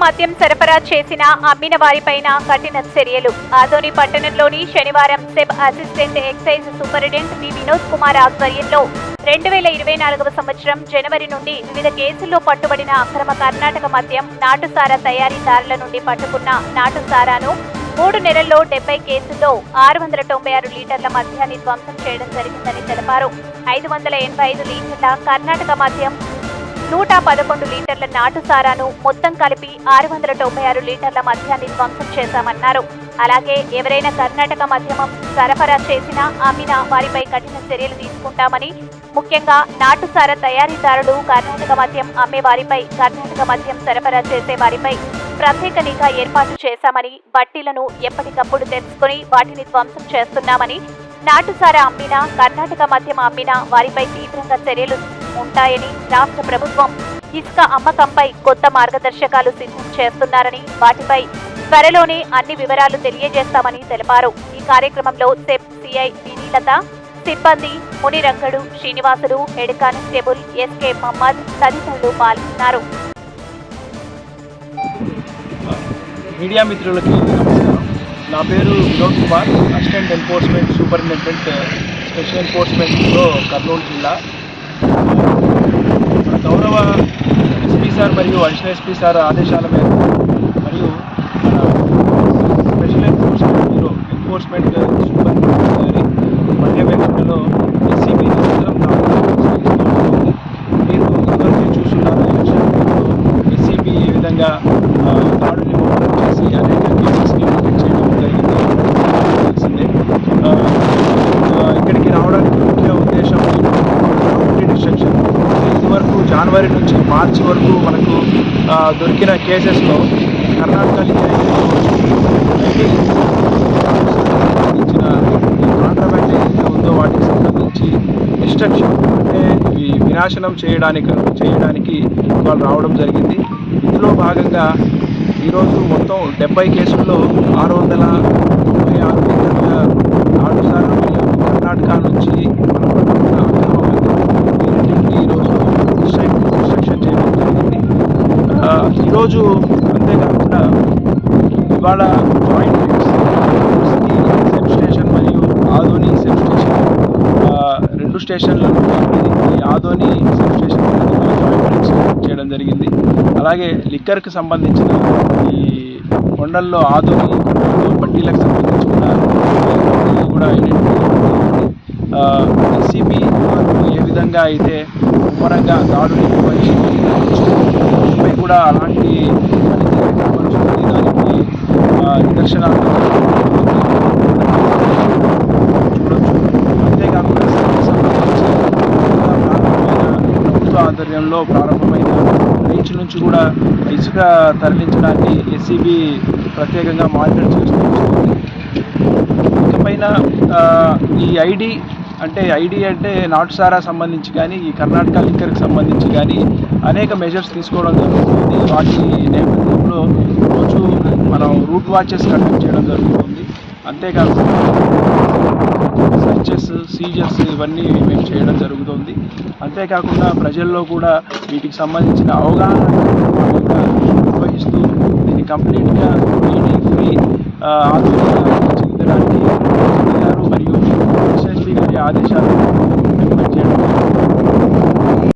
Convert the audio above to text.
మద్యం సరఫరా చేసిన అమ్మిన వారిపైన కఠిన చర్యలు. ఆదోని పట్టణంలోని శనివారం సెబ్ అసిస్టెంట్ ఎక్సైజ్ సూపరింటెండెంట్ వి వినోద్ కుమార్ ఆధ్వర్యంలో 2024 సంవత్సరం జనవరి నుండి వివిధ కేసుల్లో పట్టుబడిన అక్రమ కర్ణాటక మద్యం నాటుసారా తయారీదారుల నుండి పట్టుకున్న నాటుసారాను 3 నెలల్లో 70 కేసుల్లో 696 లీటర్ల మద్యాన్ని ధ్వంసం చేయడం జరిగిందని తెలిపారు. 585 లీటర్ల కర్ణాటక మద్యం, 111 లీటర్ల నాటుసారాను మొత్తం కలిపి 696 లీటర్ల మద్యాన్ని ధ్వంసం చేశామన్నారు. అలాగే ఎవరైనా కర్ణాటక మద్యం సరఫరా చేసినా అమ్మినా వారిపై కఠిన చర్యలు తీసుకుంటామని, ముఖ్యంగా నాటుసారా తయారీదారులు కర్ణాటక మద్యం అమ్మే వారిపై, కర్ణాటక మద్యం సరఫరా చేసే వారిపై ప్రత్యేక నిఘా ఏర్పాటు చేశామని, బట్టీలను ఎప్పటికప్పుడు తెలుసుకుని వాటిని ధ్వంసం చేస్తున్నామని, నాటుసారా అమ్మినా, కర్ణాటక మద్యం అమ్మినా వారిపై తీవ్రంగా చర్యలు ఉంటాయని, రాష్ట్ర ప్రభుత్వం ఇసుక అమ్మకంపై కొత్త మార్గదర్శకాలు సిద్ధం చేస్తున్నారని, వాటిపై త్వరలోనే అన్ని వివరాలు తెలియజేస్తామని తెలిపారు. ఈ కార్యక్రమంలో సెబ్ సిఐ వినీలత, సిబ్బంది Munirangadu, Srinivasulu, head constable SK Mohammed తదితరులు పాల్గొన్నారు. మీడియా మిత్రులకి నమస్కారం. నా పేరు Vinod Kumar, assistant enforcement superintendent special ఎన్ఫోర్స్మెంట్లో కర్నూలు జిల్లా. గౌరవ ఎస్పీ సార్ మరియు అడిషనల్ ఎస్పీ సార్ ఆదేశాల మేరకు మరియు special enforcement bureau enforcement superintendent గారి పర్యవేక్షణలో ఎస్సీబీ నిరంతరం సాగిస్తుంది. మీరు ఇదివరకే చూస్తున్నారు ఈ విషయంలో ఎస్సీబీ ఏ విధంగా దాడుని మోడల్ చేసి అనేక కేసెస్ని డిటెక్ట్ చేయడం జరిగింది తెలిసిందే. ఇక్కడికి రావడానికి ముఖ్య ఉద్దేశం డిస్ట్రక్షన్. ఇదివరకు జనవరి నుంచి మార్చి వరకు మనకు దొరికిన కేసెస్లో కర్ణాటక సంబంధించిన కాంట్రాబ్యాండ్ ఏదైతే ఉందో వాటికి సంబంధించి డిస్ట్రక్షన్ అంటే ఈ వినాశనం చేయడానికి వాళ్ళు రావడం జరిగింది. ఇందులో భాగంగా ఈరోజు మొత్తం 70 కేసుల్లో 696 లీటర్ల నాటుసారా కర్ణాటక నుంచి మనం పట్టుకున్న అక్రమ మద్యాన్ని ఈరోజు డిస్ట్రక్షన్ చేయడం జరిగింది. ఈరోజు అంతేకాకుండా ఇవాళ జాయింట్ సెబ్ స్టేషన్ మరియు ఆదోని సెబ్ స్టేషన్ 2 స్టేషన్లను ఈ ఆదోని సెబ్ స్టేషన్ జాయింట్ చేయడం జరిగింది. అలాగే లిక్కర్కి సంబంధించిన ఈ కొండల్లో ఆదోని బట్టీలకు సంబంధించిన కూడా ఎస్సీబీ ఏ విధంగా అయితే ముమ్మరంగా దాడులు నిర్వహించి కూడా అలాంటి దానికి నిదర్శనాలు చూడొచ్చు. అంతేకాకుండా సంబంధించి ప్రభుత్వ ఆధ్వర్యంలో ప్రారంభమైన రేంజ్ నుంచి కూడా ఇసుక తరలించడాన్ని ఎస్సీబీ ప్రత్యేకంగా మానిటర్ చేస్తూ వస్తుంది. ఇకపైన ఈ ఐడి అంటే నాటుసారా సంబంధించి కానీ, ఈ కర్ణాటక లిక్కర్కి సంబంధించి కానీ అనేక మెజర్స్ తీసుకోవడం జరుగుతుంది. వాటి నేపథ్యంలో రోజు మనం రూట్ వాచెస్ కండక్ట్ చేయడం జరుగుతుంది. అంతేకాకుండా సర్చెస్, సీజర్స్ ఇవన్నీ మేము చేయడం జరుగుతుంది. అంతేకాకుండా ప్రజల్లో కూడా వీటికి సంబంధించిన అవగాహన నిర్వహిస్తూ దీన్ని కంప్లీట్గా ఈడీ ఫ్రీ ఆధ్వర్యంగా చెందడానికి గారు మరియు ఎస్ఎస్పీ గారి ఆదేశాల